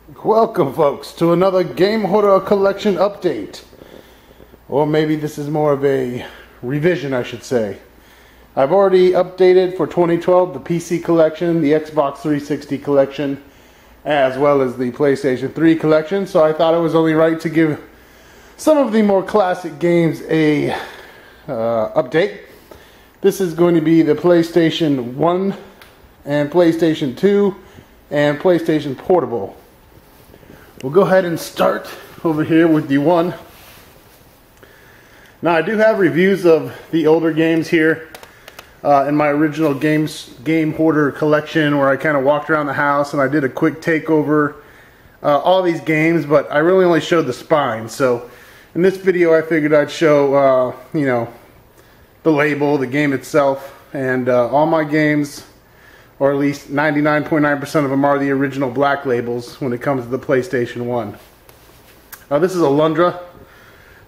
Welcome, folks, to another Gamehorder collection update. Or maybe this is more of a revision, I should say. I've already updated for 2012 the PC collection, the Xbox 360 collection, as well as the PlayStation 3 collection, so I thought it was only right to give some of the more classic games a update. This is going to be the PlayStation 1 and PlayStation 2 and PlayStation Portable. We'll go ahead and start over here with the 1. Now I do have reviews of the older games here in my original Gamehorder collection, where I kind of walked around the house and I did a quick takeover all these games, but I really only showed the spine. So in this video I figured I'd show you know, the label, the game itself, and all my games, or at least 99.9% of them, are the original black labels when it comes to the PlayStation 1. This is Alundra.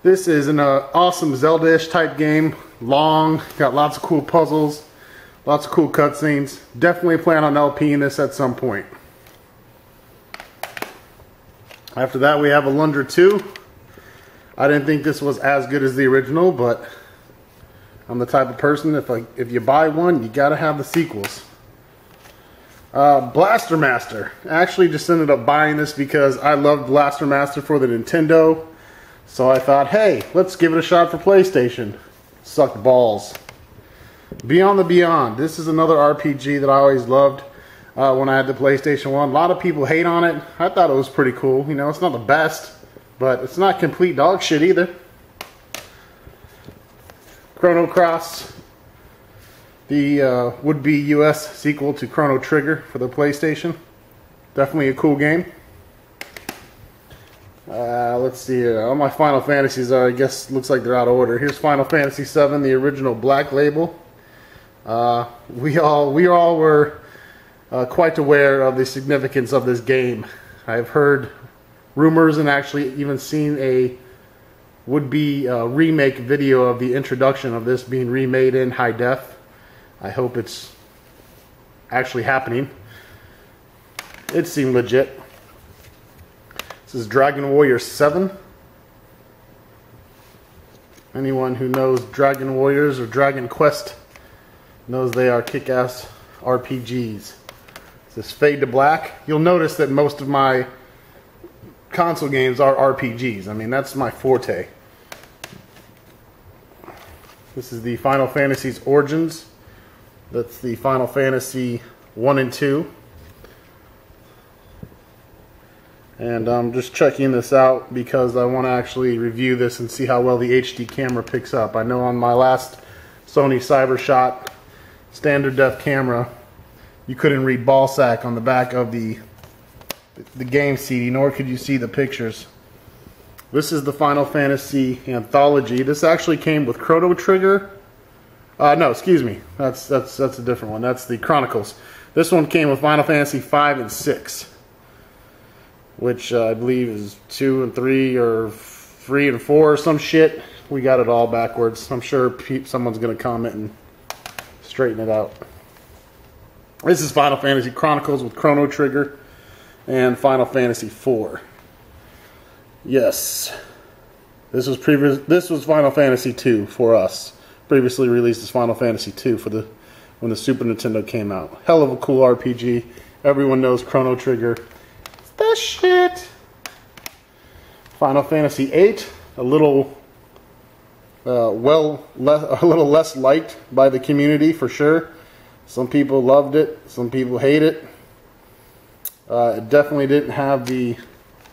This is an awesome Zelda-ish type game. Long, got lots of cool puzzles, lots of cool cutscenes. Definitely plan on LPing this at some point. After that we have Alundra 2. I didn't think this was as good as the original, but I'm the type of person, if you buy one, you gotta have the sequels. Blaster Master. I actually just ended up buying this because I loved Blaster Master for the Nintendo. So I thought, hey, let's give it a shot for PlayStation. Sucked balls. Beyond the Beyond. This is another RPG that I always loved when I had the PlayStation 1. A lot of people hate on it. I thought it was pretty cool. You know, it's not the best, but it's not complete dog shit either. Chrono Cross. The would-be US sequel to Chrono Trigger for the PlayStation. Definitely a cool game. Let's see here. All my Final Fantasies are, I guess, looks like they're out of order. Here's Final Fantasy VII, the original black label. We all were quite aware of the significance of this game. I've heard rumors and actually even seen a would-be remake video of the introduction of this being remade in high def. I hope it's actually happening. It seemed legit. This is Dragon Warrior 7. Anyone who knows Dragon Warriors or Dragon Quest knows they are kick-ass RPGs. This is Fade to Black. You'll notice that most of my console games are RPGs. I mean, that's my forte. This is the Final Fantasy's Origins. That's the Final Fantasy 1 and 2. And I'm just checking this out because I want to actually review this and see how well the HD camera picks up. I know on my last Sony CyberShot standard def camera, you couldn't read ballsack on the back of the game CD, nor could you see the pictures. This is the Final Fantasy Anthology. This actually came with Chrono Trigger. No, excuse me. That's a different one. That's the Chronicles. This one came with Final Fantasy 5 and 6, which I believe is 2 and 3 or 3 and 4 or some shit. We got it all backwards. I'm sure someone's going to comment and straighten it out. This is Final Fantasy Chronicles with Chrono Trigger and Final Fantasy 4. Yes. This was Final Fantasy 2 for us. Previously released as Final Fantasy 2 for when the Super Nintendo came out. Hell of a cool RPG. Everyone knows Chrono Trigger. It's the shit. Final Fantasy 8, a little less liked by the community for sure. Some people loved it, some people hate it. It definitely didn't have the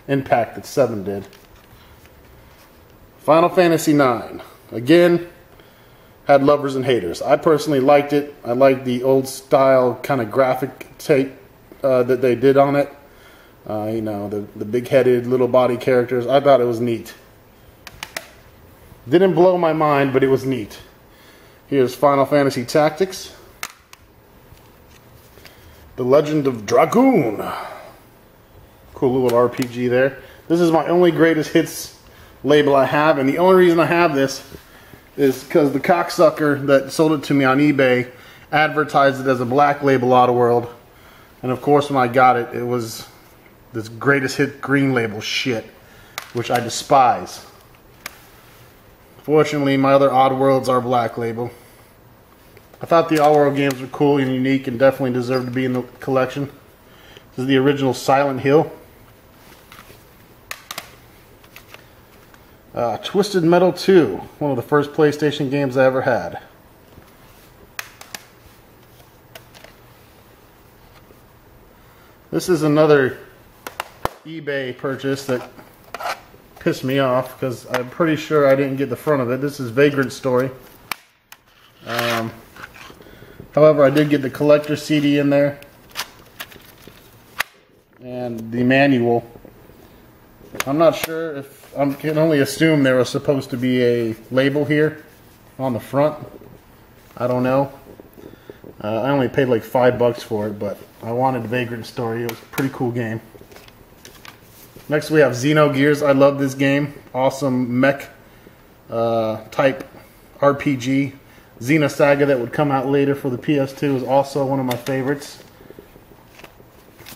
impact that 7 did. Final Fantasy 9, again, had lovers and haters. I personally liked it. I liked the old style kind of graphic take that they did on it. You know, the big-headed little body characters. I thought it was neat. Didn't blow my mind, but it was neat. Here's Final Fantasy Tactics. The Legend of Dragoon. Cool little RPG there. This is my only greatest hits label I have, and the only reason I have this is because the cocksucker that sold it to me on eBay advertised it as a black label Autoworld. And of course when I got it, it was this greatest hit green label shit, which I despise. Fortunately, my other Oddworlds are black label. I thought the Oddworld games were cool and unique and definitely deserve to be in the collection. This is the original Silent Hill. Twisted Metal 2, one of the first PlayStation games I ever had. This is another eBay purchase that pissed me off because I'm pretty sure I didn't get the front of it. This is Vagrant Story. However, I did get the collector CD in there and the manual. I'm not sure if, I can only assume there was supposed to be a label here on the front. I don't know. I only paid like $5 for it, but I wanted Vagrant Story. It was a pretty cool game. Next we have Xenogears. I love this game. Awesome mech type RPG. Xenosaga that would come out later for the PS2 is also one of my favorites.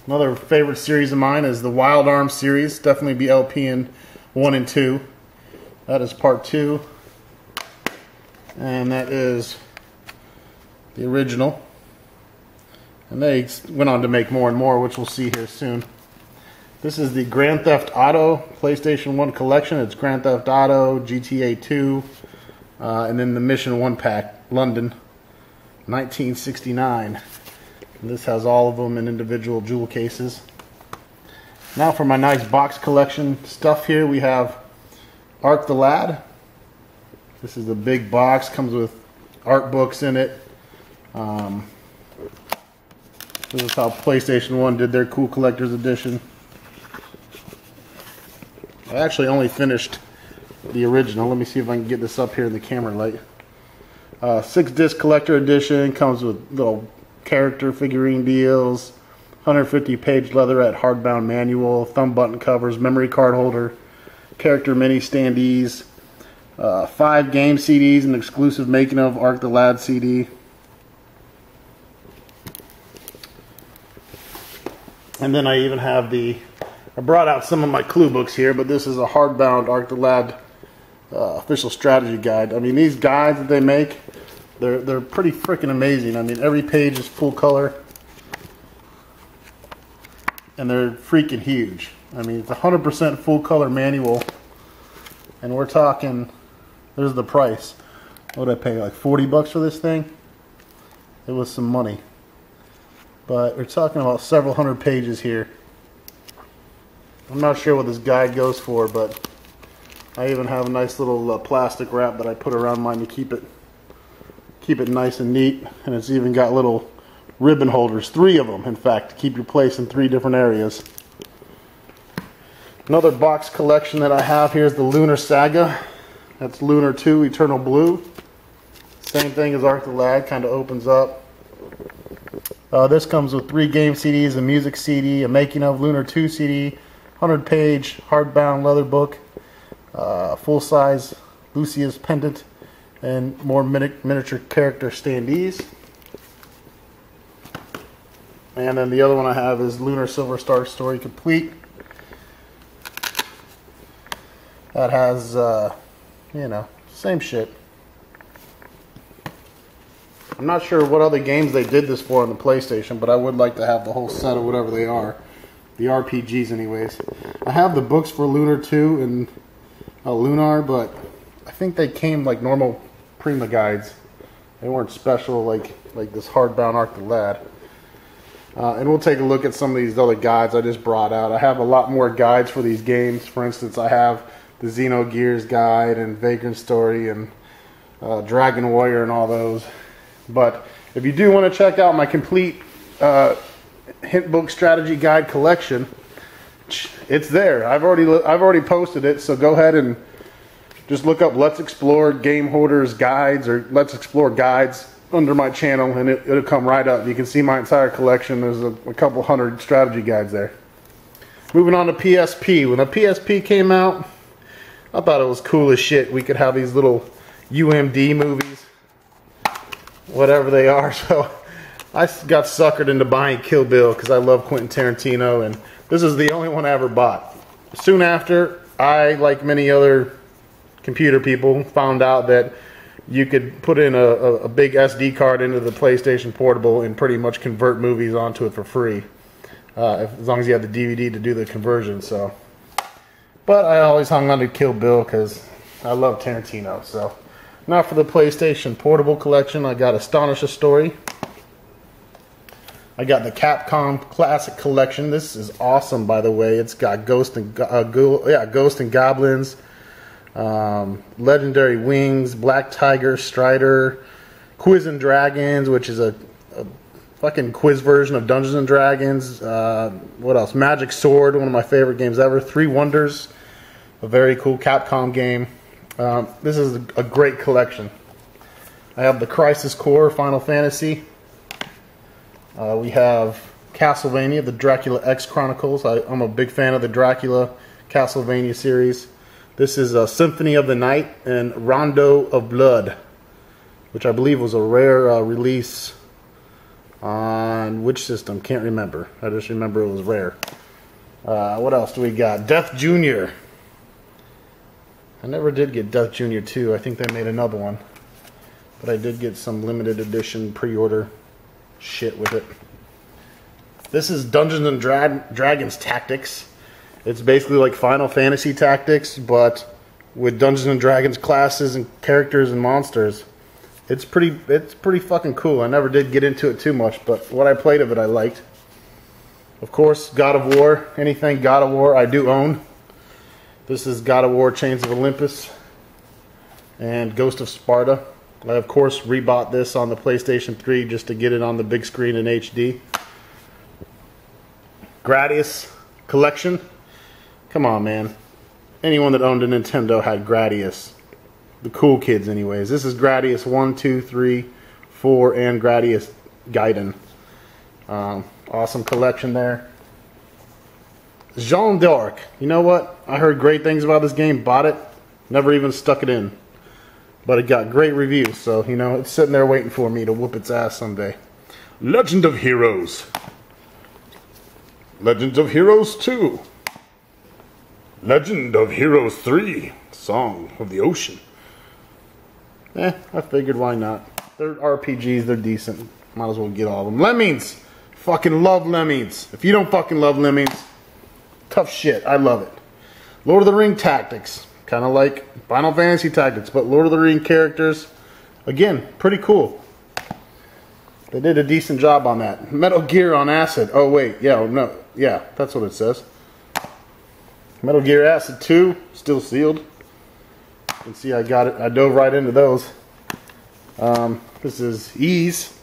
Another favorite series of mine is the Wild Arms series. Definitely be LP in 1 and 2. That is part 2. And that is the original. And they went on to make more and more, which we'll see here soon. This is the Grand Theft Auto PlayStation 1 collection. It's Grand Theft Auto, GTA 2, and then the Mission 1 pack, London, 1969. And this has all of them in individual jewel cases. Now for my nice box collection stuff here, we have Ark the Lad. This is the big box, comes with art books in it. This is how PlayStation 1 did their cool collector's edition. I actually only finished the original. Let me see if I can get this up here in the camera light. 6-disc collector edition, comes with little character figurine deals, 150-page leatherette hardbound manual, thumb button covers, memory card holder, character mini standees, 5 game CDs, an exclusive making of Ark the Lad CD. And then I even have I brought out some of my clue books here, but this is a hardbound Ark the Lad official strategy guide. I mean, these guides that they make, they're pretty freaking amazing. I mean, every page is full color, and they're freaking huge. I mean, it's 100% full color manual, and we're talking, there's the price. What did I pay, like $40 for this thing? It was some money. But we're talking about several hundred pages here. I'm not sure what this guide goes for, but I even have a nice little plastic wrap that I put around mine to keep it nice and neat. And it's even got little ribbon holders, 3 of them in fact, to keep your place in 3 different areas. Another box collection that I have here is the Lunar Saga. That's Lunar 2 Eternal Blue. Same thing as Ark the Lad, kind of opens up. This comes with 3 game CDs, a music CD, a making of Lunar 2 CD, 100-page hardbound leather book, full-size Lucius pendant, and more miniature character standees. And then the other one I have is Lunar Silver Star Story Complete. That has, you know, same shit. I'm not sure what other games they did this for on the PlayStation, but I would like to have the whole set of whatever they are. The RPGs anyways. I have the books for Lunar 2 and Lunar, but I think they came like normal Prima guides. They weren't special like this hardbound Ark the Lad. And we'll take a look at some of these other guides I just brought out. I have a lot more guides for these games. For instance, I have the Xenogears guide and Vagrant Story and Dragon Warrior and all those. But if you do want to check out my complete hint book strategy guide collection, it's there. I've already posted it, so go ahead and just look up Let's Explore Gamehorder's guides or Let's Explore guides under my channel, and it'll come right up. You can see my entire collection. There's a couple hundred strategy guides there. Moving on to PSP. When the PSP came out, I thought it was cool as shit. We could have these little UMD movies, whatever they are. So I got suckered into buying Kill Bill because I love Quentin Tarantino, and This is the only one I ever bought. Soon after, I, like many other computer people, found out that you could put in a big SD card into the PlayStation Portable and pretty much convert movies onto it for free. As long as you have the DVD to do the conversion. So, but I always hung on to Kill Bill because I love Tarantino. So, now for the PlayStation Portable Collection, I got Astonish a Story. I got the Capcom Classic Collection. This is awesome, by the way. It's got Ghost and Goblins, Legendary Wings, Black Tiger, Strider, Quiz and Dragons, which is a fucking quiz version of Dungeons and Dragons. What else? Magic Sword, one of my favorite games ever. 3 Wonders, a very cool Capcom game. This is a great collection. I have the Crisis Core Final Fantasy. We have Castlevania, the Dracula X Chronicles. I'm a big fan of the Dracula Castlevania series. This is Symphony of the Night and Rondo of Blood, which I believe was a rare release on which system? Can't remember. I just remember it was rare. What else do we got? Death Jr. I never did get Death Jr. 2. I think they made another one. But I did get some limited edition pre-order shit with it. This is Dungeons and Dragons Tactics. It's basically like Final Fantasy Tactics, but with Dungeons and Dragons classes and characters and monsters. It's pretty fucking cool. I never did get into it too much, but what I played of it I liked. Of course, God of War. Anything God of War I do own. This is God of War Chains of Olympus and Ghost of Sparta. I, of course, rebought this on the PlayStation 3 just to get it on the big screen in HD. Gradius Collection. Come on, man. Anyone that owned a Nintendo had Gradius. The cool kids, anyways. This is Gradius 1, 2, 3, 4, and Gradius Gaiden. Awesome collection there. Jeanne d'Arc. You know what? I heard great things about this game. Bought it. Never even stuck it in. But it got great reviews, so, you know, it's sitting there waiting for me to whoop its ass someday. Legend of Heroes. Legend of Heroes 2. Legend of Heroes 3. Song of the Ocean. I figured why not. They're RPGs, they're decent. Might as well get all of them. Lemmings. Fucking love Lemmings. If you don't fucking love Lemmings, tough shit. I love it. Lord of the Ring Tactics. Kind of like Final Fantasy Tactics, but Lord of the Ring characters. Again, pretty cool. They did a decent job on that. Metal Gear on Acid. Oh, wait. Yeah, no. Yeah, that's what it says. Metal Gear Acid 2. Still sealed. You can see I got it. I dove right into those. This is Ys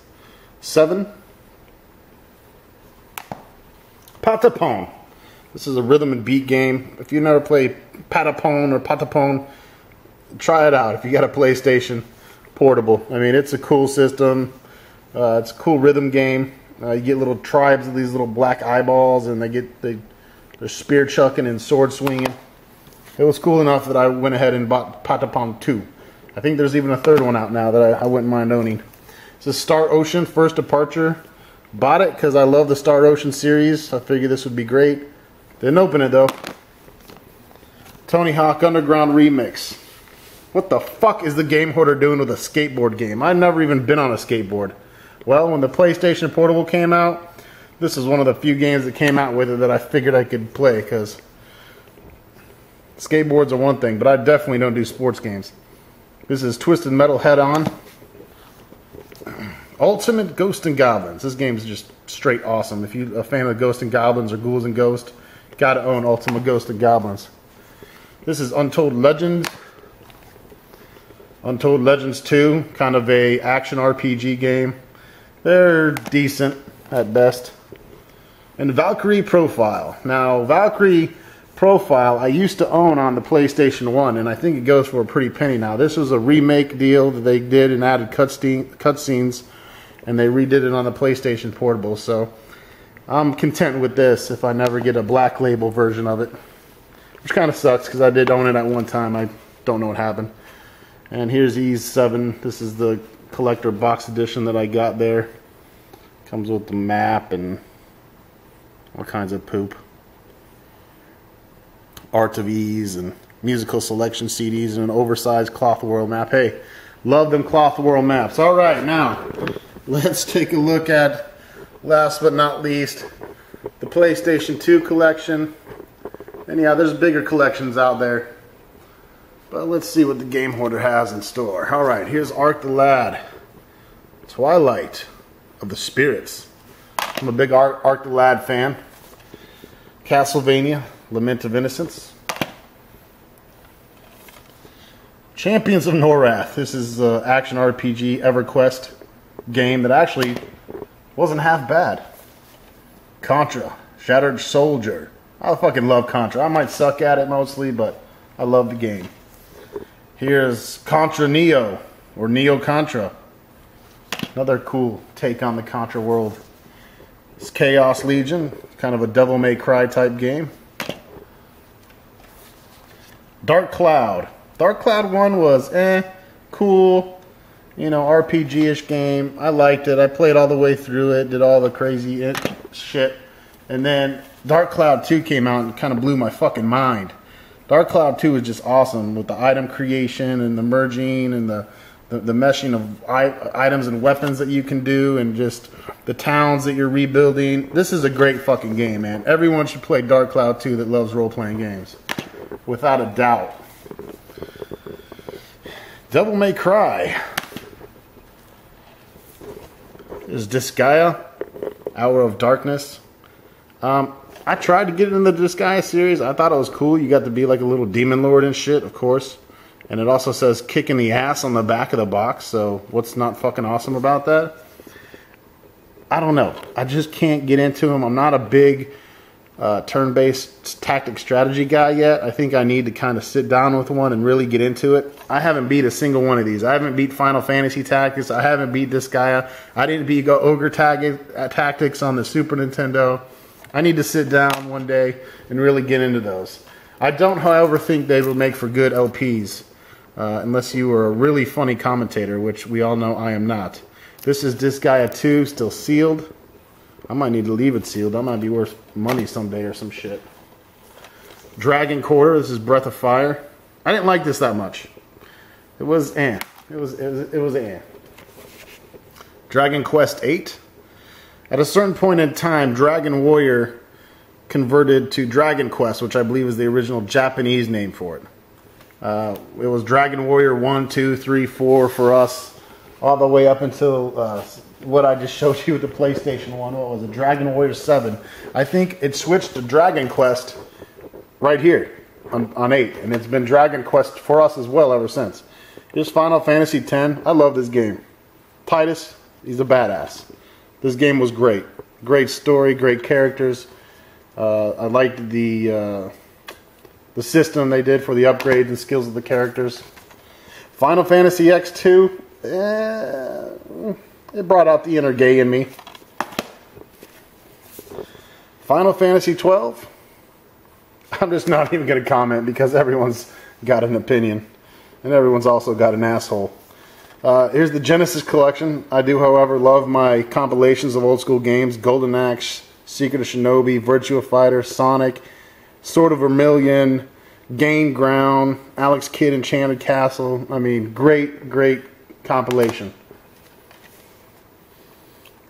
7. Patapon. This is a rhythm and beat game. If you never played Patapon or Patapon, try it out if you got a PlayStation Portable. I mean, it's a cool system. It's a cool rhythm game. You get little tribes of these little black eyeballs, and they're spear chucking and sword swinging. It was cool enough that I went ahead and bought Patapon 2. I think there's even a third one out now that I wouldn't mind owning. This is Star Ocean First Departure. Bought it because I love the Star Ocean series. I figured this would be great. Didn't open it though. Tony Hawk Underground Remix. What the fuck is the Gamehorder doing with a skateboard game? I've never even been on a skateboard. Well, when the PlayStation Portable came out, this is one of the few games that came out with it that I figured I could play, because skateboards are one thing, but I definitely don't do sports games. This is Twisted Metal Head On. Ultimate Ghost and Goblins. This game is just straight awesome. If you're a fan of Ghost and Goblins or Ghouls and Ghosts, gotta own Ultimate Ghost and Goblins. This is Untold Legends. Untold Legends 2, kind of a action RPG game. They're decent at best. And Valkyrie Profile. Now, Valkyrie Profile I used to own on the PlayStation 1, and I think it goes for a pretty penny now. This was a remake deal that they did and added cutscenes, and they redid it on the PlayStation Portable, so I'm content with this if I never get a black label version of it. Which kind of sucks, because I did own it at one time. I don't know what happened. And here's Ys 7. This is the collector box edition that I got there. Comes with the map and all kinds of poop. Art of Ease and musical selection CDs and an oversized cloth world map. Hey, love them cloth world maps. All right, now let's take a look at, last but not least, the PlayStation 2 collection. And yeah, there's bigger collections out there, but let's see what the Gamehorder has in store. All right, here's Ark the Lad, Twilight of the Spirits. I'm a big Ark the Lad fan. Castlevania, Lament of Innocence. Champions of Norath. This is an action RPG EverQuest game that actually wasn't half bad. Contra, Shattered Soldier. I fucking love Contra. I might suck at it mostly, but I love the game. Here's Contra Neo, or Neo Contra. Another cool take on the Contra world. It's Chaos Legion, kind of a Devil May Cry type game. Dark Cloud. Dark Cloud 1 was cool, you know, RPG-ish game. I liked it. I played all the way through it, did all the crazy shit. And then Dark Cloud 2 came out and kind of blew my fucking mind. Dark Cloud 2 is just awesome with the item creation and the merging and the meshing of items and weapons that you can do and just the towns that you're rebuilding. This is a great fucking game, man. Everyone should play Dark Cloud 2 that loves role-playing games. Without a doubt. Devil May Cry. There's Disgaea, Hour of Darkness. I tried to get into the Disgaea series. I thought it was cool. You got to be like a little demon lord and shit, of course. And it also says kicking the ass on the back of the box. So what's not fucking awesome about that? I don't know. I just can't get into them. I'm not a big turn-based tactic strategy guy yet. I think I need to kind of sit down with one and really get into it. I haven't beat a single one of these. I haven't beat Final Fantasy Tactics. I haven't beat Disgaea. I didn't beat Ogre Tactics on the Super Nintendo. I need to sit down one day and really get into those. I don't, however, think they will make for good LPs. Unless you are a really funny commentator, which we all know I am not. This is Disgaea 2, still sealed. I might need to leave it sealed. That might be worth money someday or some shit. Dragon Quarter, this is Breath of Fire. I didn't like this that much. It was It was Dragon Quest 8. At a certain point in time, Dragon Warrior converted to Dragon Quest, which I believe is the original Japanese name for it. It was Dragon Warrior 1, 2, 3, 4 for us, all the way up until what I just showed you with the PlayStation 1. What was it? Dragon Warrior 7. I think it switched to Dragon Quest right here on 8, and it's been Dragon Quest for us as well ever since. Here's Final Fantasy X. I love this game. Titus, he's a badass. This game was great. Great story, great characters. I liked the system they did for the upgrades and skills of the characters. Final Fantasy X2, it brought out the inner gay in me. Final Fantasy 12, I'm just not even going to comment because everyone's got an opinion. And everyone's also got an asshole. Here's the Genesis collection. I do, however, love my compilations of old school games. Golden Axe, Secret of Shinobi, Virtua Fighter, Sonic, Sword of Vermilion, Gain Ground, Alex Kidd Enchanted Castle. I mean, great, great compilation.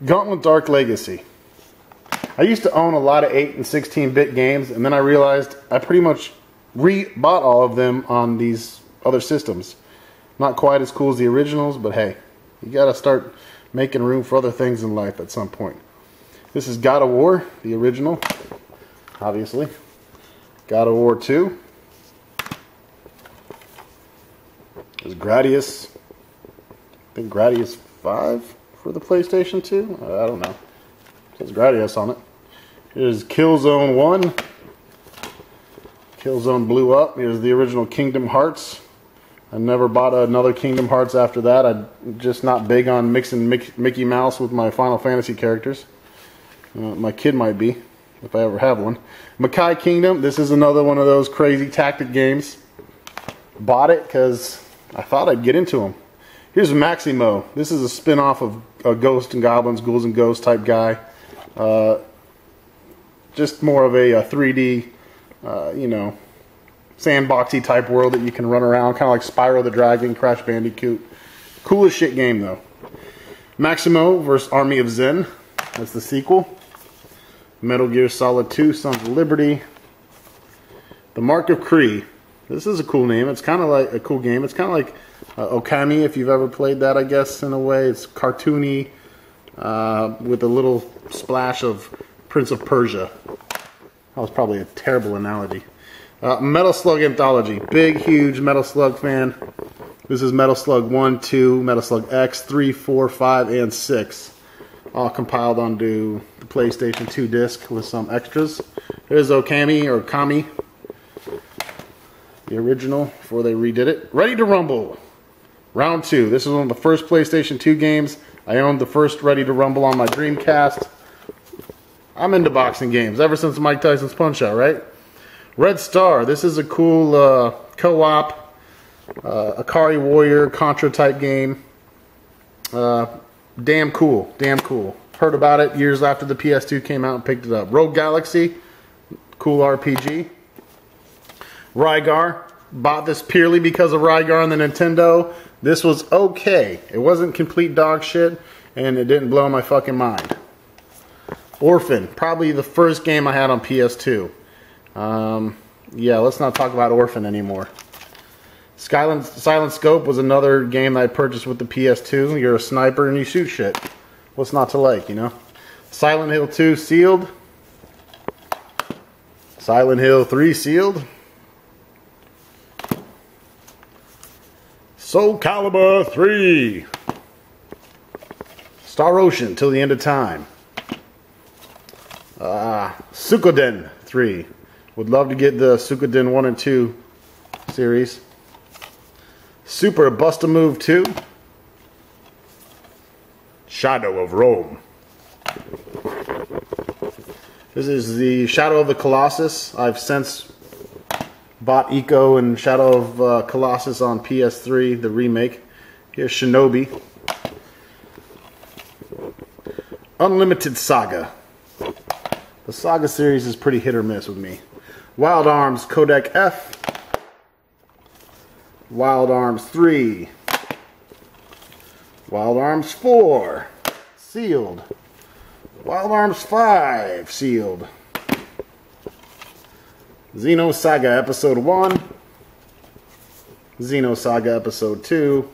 Gauntlet Dark Legacy. I used to own a lot of 8 and 16-bit games, and then I realized I pretty much bought all of them on these other systems. Not quite as cool as the originals, but hey, you gotta start making room for other things in life at some point. This is God of War, the original, obviously. God of War 2. There's Gradius. I think Gradius 5 for the PlayStation 2. I don't know. It says Gradius on it. Here's Killzone 1. Killzone blew up. Here's the original Kingdom Hearts. I never bought another Kingdom Hearts after that. I'm just not big on mixing Mickey Mouse with my Final Fantasy characters. My kid might be, if I ever have one. Makai Kingdom. This is another one of those crazy tactic games. Bought it because I thought I'd get into them. Here's Maximo. This is a spin-off of Ghosts and Goblins, Ghouls and Ghosts type guy. Just more of a 3D, you know, sandboxy type world that you can run around, kind of like Spyro the Dragon, Crash Bandicoot. Cool as shit game though. Maximo vs. Army of Zen. That's the sequel. Metal Gear Solid 2, Sons of Liberty. The Mark of Kree. This is a cool name. It's kind of like a cool game. It's kind of like Okami, if you've ever played that, I guess, in a way. It's cartoony with a little splash of Prince of Persia. That was probably a terrible analogy. Metal Slug Anthology. Big, huge Metal Slug fan. This is Metal Slug 1, 2, Metal Slug X, 3, 4, 5, and 6. All compiled onto the PlayStation 2 disc with some extras. Here's Okami, or Kami. The original, before they redid it. Ready to Rumble. Round 2. This is one of the first PlayStation 2 games. I owned the first Ready to Rumble on my Dreamcast. I'm into boxing games, ever since Mike Tyson's Punch-Out, right? Red Star. This is a cool co-op Akari Warrior Contra type game. Damn cool. Damn cool. Heard about it years after the PS2 came out and picked it up. Rogue Galaxy. Cool RPG. Rygar. Bought this purely because of Rygar on the Nintendo. This was okay. It wasn't complete dog shit, and it didn't blow my fucking mind. Orphan. Probably the first game I had on PS2. Yeah, let's not talk about Orphan anymore. Silent Scope was another game that I purchased with the PS2. You're a sniper and you shoot shit. What's not to like, you know? Silent Hill 2 sealed. Silent Hill 3 sealed. Soul Calibur 3. Star Ocean Till the End of Time. Suikoden 3. Would love to get the Suikoden 1 and 2 series. Super Bust-A-Move 2. Shadow of Rome. This is the Shadow of the Colossus. I've since bought Eco and Shadow of Colossus on PS3, the remake. Here's Shinobi. Unlimited Saga. The Saga series is pretty hit or miss with me. Wild Arms Codec F. Wild Arms 3. Wild Arms 4. Sealed. Wild Arms 5. Sealed. Xenosaga Episode 1. Xenosaga Episode 2.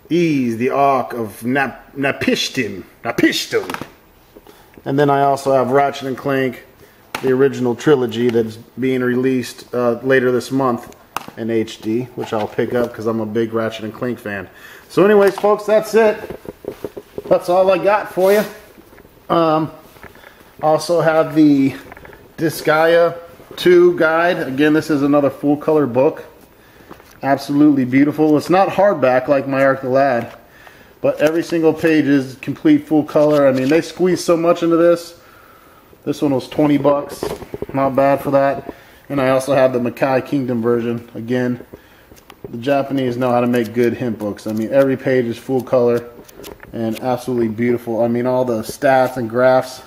Ys, the Ark of Napishtim. And then I also have Ratchet & Clank, the original trilogy that's being released later this month in HD, which I'll pick up because I'm a big Ratchet & Clank fan. So anyways, folks, that's it. That's all I got for you. Also have the Disgaea 2 guide. Again, this is another full color book. Absolutely beautiful. It's not hardback like my Arc the Lad, but every single page is complete full color. I mean, they squeezed so much into this. This one was 20 bucks. Not bad for that. And I also have the Makai Kingdom version. Again, the Japanese know how to make good hint books. I mean, every page is full color and absolutely beautiful. I mean, all the stats and graphs,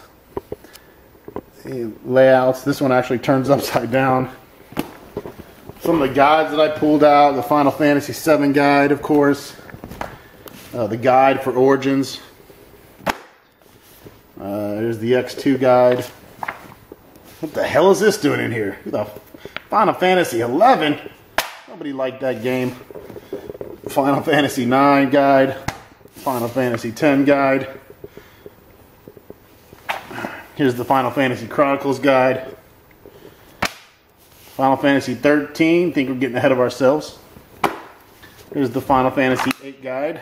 layouts. This one actually turns upside down. Some of the guides that I pulled out. The Final Fantasy VII guide, of course. The guide for Origins. There's the X2 guide. What the hell is this doing in here? The Final Fantasy 11? Nobody liked that game. Final Fantasy 9 guide. Final Fantasy 10 guide. Here's the Final Fantasy Chronicles guide. Final Fantasy 13. Think we're getting ahead of ourselves. Here's the Final Fantasy 8 guide.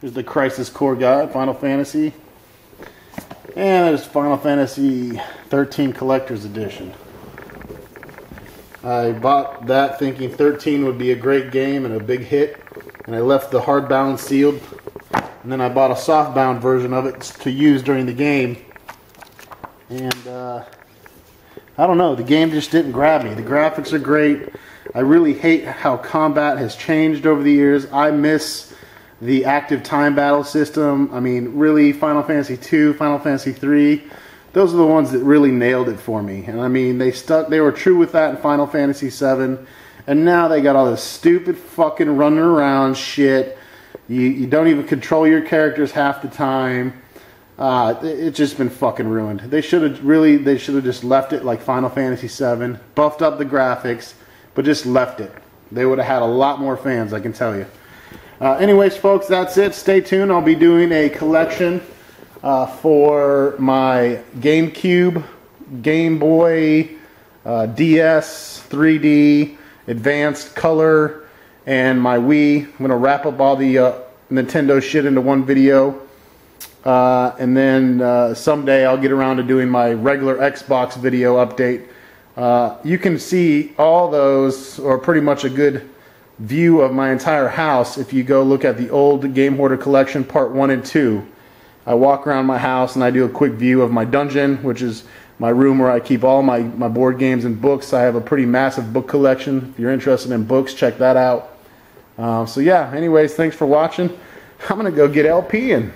Here's the Crisis Core guide, Final Fantasy. And there's Final Fantasy 13 Collector's Edition. I bought that thinking 13 would be a great game and a big hit. And I left the hardbound sealed. And then I bought a softbound version of it to use during the game. And I don't know, the game just didn't grab me. The graphics are great. I really hate how combat has changed over the years. I miss the active time battle system. I mean, really, Final Fantasy 2, Final Fantasy 3, those are the ones that really nailed it for me. And I mean, they were true with that in Final Fantasy VII, and now they got all this stupid fucking running around shit. You don't even control your characters half the time. It's just been fucking ruined. They should have just left it like Final Fantasy VII, buffed up the graphics, but just left it. They would have had a lot more fans, I can tell you. Anyways, folks, that's it. Stay tuned. I'll be doing a collection for my GameCube, Game Boy, DS, 3D, Advanced Color, and my Wii. I'm going to wrap up all the Nintendo shit into one video. And then someday I'll get around to doing my regular Xbox video update. You can see all those, or pretty much a good view of my entire house, if you go look at the old Gamehorder collection part 1 and 2. I walk around my house and I do a quick view of my dungeon, which is my room where I keep all my board games and books. I have a pretty massive book collection. If you're interested in books, check that out. So yeah, anyways, thanks for watching. I'm going to go get LP in.